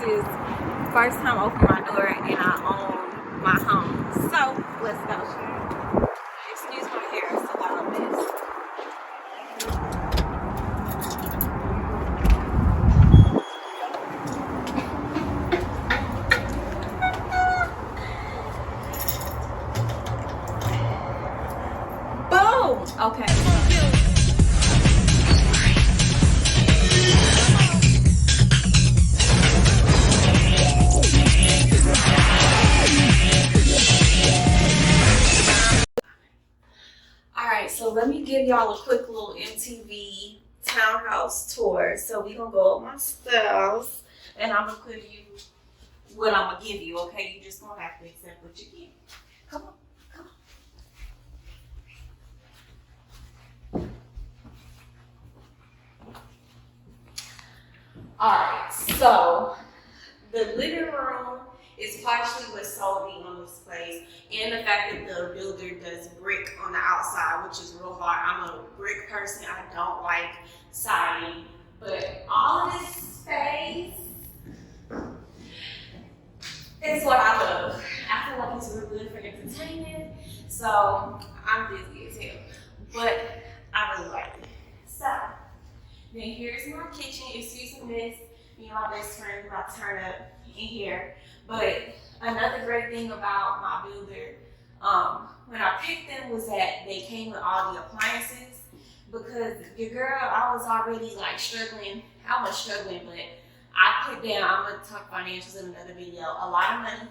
is first time opening my door and I own my home. So let's go. Excuse my hair, it's a lot of mess. Boom! Okay. So let me give y'all a quick little MTV townhouse tour. So we gonna go up my stairs and I'm gonna give you what I'm gonna give you, okay? You just gonna have to accept what you get. Come on, come on. Alright, so the living room is partially what sold me on this place, and the fact that the builder does brick on the outside, which is real hard. I'm a brick person. I don't like siding, but all of this space is what I love. I feel like it's real good for entertainment, so I'm busy as hell, but I really like it. So then here's my kitchen. Excuse the mess. Me and my best friend about to turn up in here. But another great thing about my builder, when I picked them, was that they came with all the appliances. Because your girl, I was already like struggling. I was struggling, but I put down, I'm gonna talk financials in another video, a lot of money.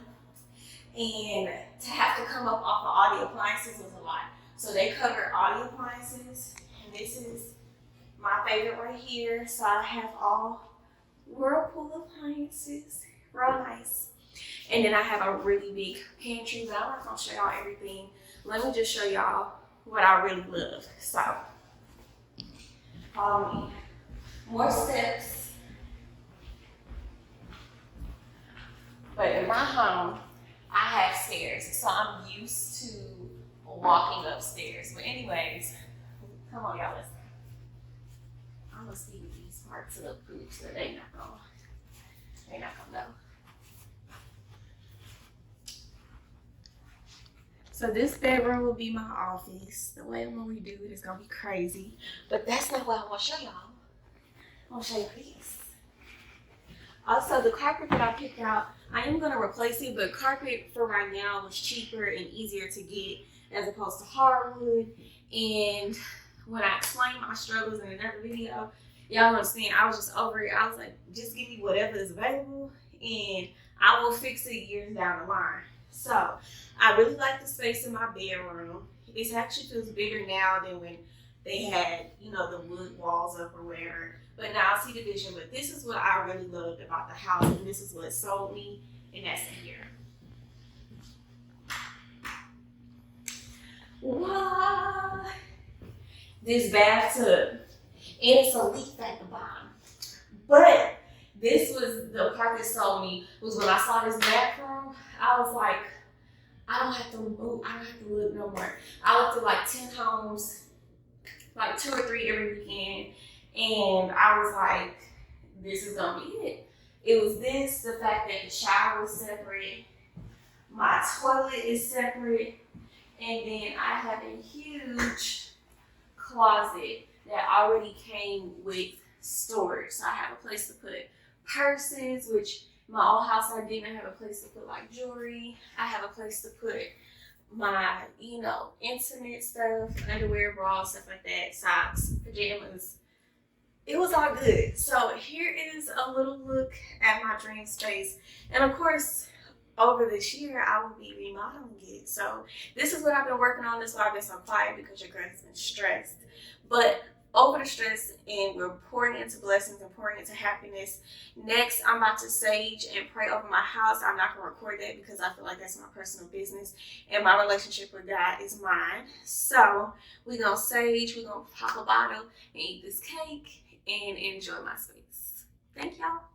And to have to come up off of all the appliances was a lot. So they covered all the appliances. And this is my favorite right here. So I have all Whirlpool appliances, real nice. And then I have a really big pantry, but I'm not gonna show y'all everything. Let me just show y'all what I really love. So, follow me. More steps. But in my home, I have stairs, so I'm used to walking upstairs. But anyways, come on y'all, let's go. I'm gonna see these parts of the poop, so they not gonna know. So this bedroom will be my office. The way I'm gonna redo it is gonna be crazy, but that's not what I want to show y'all. I want to show you this. Also, the carpet that I picked out, I am gonna replace it, but carpet for right now was cheaper and easier to get as opposed to hardwood. And when I explained my struggles in another video, y'all understand, I was just over it. I was like, just give me whatever is available and I will fix it years down the line. So I really like the space in my bedroom. It actually feels bigger now than when they had, you know, the wood walls up or whatever. But now I see the vision. But this is what I really loved about the house, and this is what sold me, and that's in here. Wow. This bathtub, and it's a leak at the bottom. But this was the part that sold me, was when I saw this bathroom, I was like, I don't have to move, I don't have to look no more. I looked at like 10 homes, like 2 or 3 every weekend, and I was like, this is gonna be it. It was this, the fact that the shower was separate, my toilet is separate, and then I have a huge closet that already came with storage. So I have a place to put purses, which my old house I didn't have a place to put like jewelry. I have a place to put my, you know, intimate stuff, underwear, bras, stuff like that, socks, pajamas. It was all good. So here is a little look at my dream space. And of course, over this year, I will be remodeling it. So this is what I've been working on. This is why I've been so quiet, because your girl has been stressed. But over the stress, and we're pouring into blessings and pouring into happiness. Next, I'm about to sage and pray over my house. I'm not going to record that because I feel like that's my personal business, and my relationship with God is mine. So we're going to sage, we're going to pop a bottle and eat this cake and enjoy my space. Thank y'all.